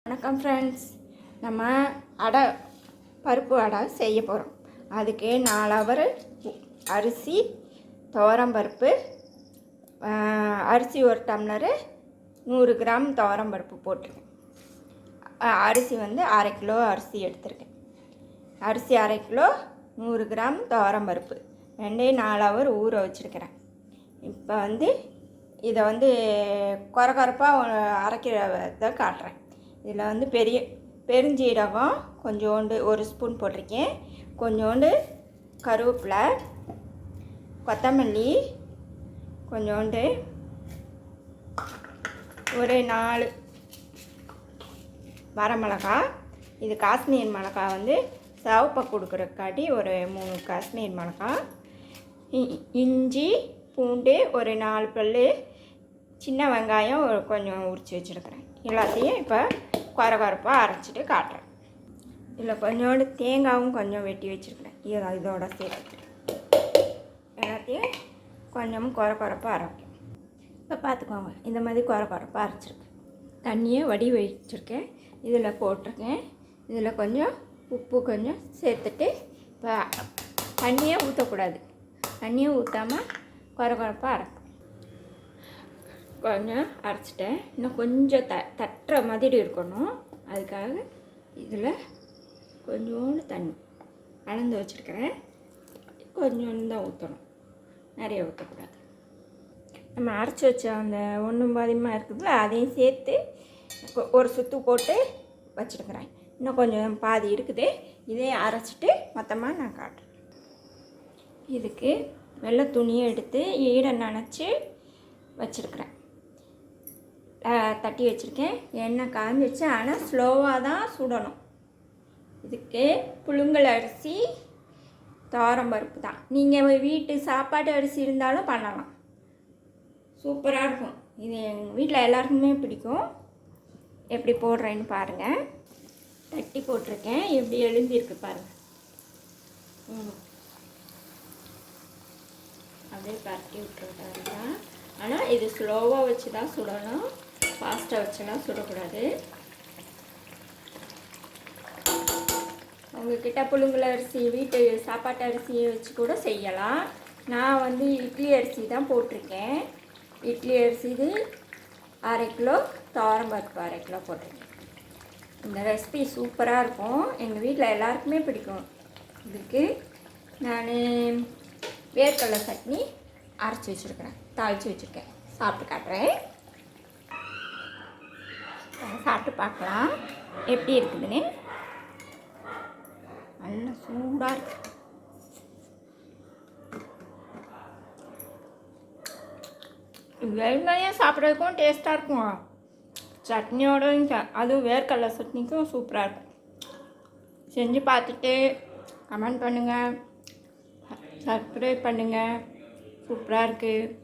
வணக்கம் ஃப்ரெண்ட்ஸ். நம்ம அடை பருப்பு அடை செய்ய போகிறோம். அதுக்கு 4 ஹவர் அரிசி, துவரம்பருப்பு, அரிசி 1 டம்ளரு, 100 கிராம் துவரம்பருப்பு போட்டிருக்கேன். அரிசி வந்து 1/2 கிலோ அரிசி எடுத்திருக்கேன். அரிசி 1/2 கிலோ, 100 கிராம் துவரம்பருப்பு ரெண்டையும் 4 ஹவர் ஊற வச்சுருக்கிறேன். இப்போ வந்து இதை வந்து கொரகொரப்பாக அரைக்கிறத காட்டுறேன். இதில் வந்து பெருஞ்சீரகம் கொஞ்சோண்டு 1 ஸ்பூன் போட்டிருக்கேன். கொஞ்சோண்டு கருவேப்பிலை, கொத்தமல்லி, கொஞ்சோண்டு ஒரு 4 வரமிளகா. இது காஷ்மீர் மிளகா வந்து சிவப்பை கொடுக்குறக்காட்டி ஒரு 3 காஷ்மீர் மிளகா. இஞ்சி பூண்டு ஒரு 4 பல், சின்ன வெங்காயம் கொஞ்சம் உரித்து வச்சுருக்கிறேன். எல்லாத்தையும் இப்போ கொரகொரப்பாக அரைச்சிட்டு காட்டுறேன். இதில் கொஞ்சோண்டு தேங்காயும் கொஞ்சம் வெட்டி வச்சுருக்கிறேன். இதோட சேர்த்து எல்லாத்தையும் கொஞ்சம் கொரகொரப்பாக அரைக்கும். இப்போ பார்த்துக்கோங்க, இந்த மாதிரி கொரகொரப்பாக அரைச்சிருக்கேன். தண்ணியை வடி வச்சுருக்கேன், இதில் போட்டிருக்கேன். இதில் கொஞ்சம் உப்பு கொஞ்சம் சேர்த்துட்டு, இப்போ தண்ணியை ஊற்றக்கூடாது, தண்ணியை ஊற்றாமல் கொரகொரப்பாக அரைக்கும். கொஞ்சம் அரைச்சிட்டேன். இன்னும் கொஞ்சம் தட்டுற மாதிரி இருக்கணும். அதுக்காக இதில் கொஞ்சோண்டு தண்ணி அளந்து வச்சுருக்கிறேன். கொஞ்சோண்டு தான் ஊற்றணும், நிறைய ஊற்றக்கூடாது. நம்ம அரைச்சி வச்ச அந்த ஒன்றும் பாதியமாக இருக்குதுல்ல, அதையும் சேர்த்து ஒரு சுற்று போட்டு வச்சுருக்கிறேன். இன்னும் கொஞ்சம் பாதி இருக்குது. இதையும் அரைச்சிட்டு மொத்தமாக நான் காட்டுறேன். இதுக்கு வெள்ளை துணியை எடுத்து ஈர நனைச்சி வச்சுருக்கிறேன். தட்டி வச்சுருக்கேன். எண்ணெய் காஞ்சிச்சு, ஆனால் ஸ்லோவாக தான் சுடணும். இதுக்கு புழுங்கல் அரிசி, துவரம்பருப்பு தான். நீங்கள் வீட்டு சாப்பாட்டு அரிசி இருந்தாலும் பண்ணலாம், சூப்பராக இருக்கும். இது எங்கள் வீட்டில் எல்லாருக்குமே பிடிக்கும். எப்படி போடுறேன்னு பாருங்கள். தட்டி போட்டிருக்கேன், எப்படி எழுந்திருக்கு பாருங்கள். அப்படியே பரட்டி விட்டுருக்காங்க. ஆனால் இது ஸ்லோவாக வச்சு தான் சுடணும், ஃபாஸ்ட்டாக வச்சுலாம் சுடக்கூடாது. உங்கள்கிட்ட புழுங்கல் அரிசி, வீட்டு சாப்பாட்டு அரிசியை வச்சு கூட செய்யலாம். நான் வந்து இட்லி அரிசி தான் போட்டிருக்கேன். இட்லி அரிசி இது 1/2 கிலோ, துவரம்பருப்பு 1/2 கிலோ போட்டிருக்கேன். இந்த ரெசிபி சூப்பராக இருக்கும், எங்கள் வீட்டில் எல்லாருக்குமே பிடிக்கும். இதுக்கு நான் வேர்க்கடலை சட்னி அரைச்சி வச்சுருக்கிறேன், தாளித்து வச்சுருக்கேன். சாப்பிட்டு காட்டுறேன், சாப்பிட்டு பார்க்கலாம் எப்படி இருக்குதுன்னு. நல்லா சூடாக இருக்கு. வெறுமையாக சாப்பிட்றதுக்கும் டேஸ்ட்டாக இருக்கும், சட்னியோடும். அதுவும் வேர்க்கடலை சட்னிக்கும் சூப்பராக இருக்கும். செஞ்சு பார்த்துட்டு கமெண்ட் பண்ணுங்கள், சப்ஸ்கிரைப் பண்ணுங்கள். சூப்பராக இருக்குது.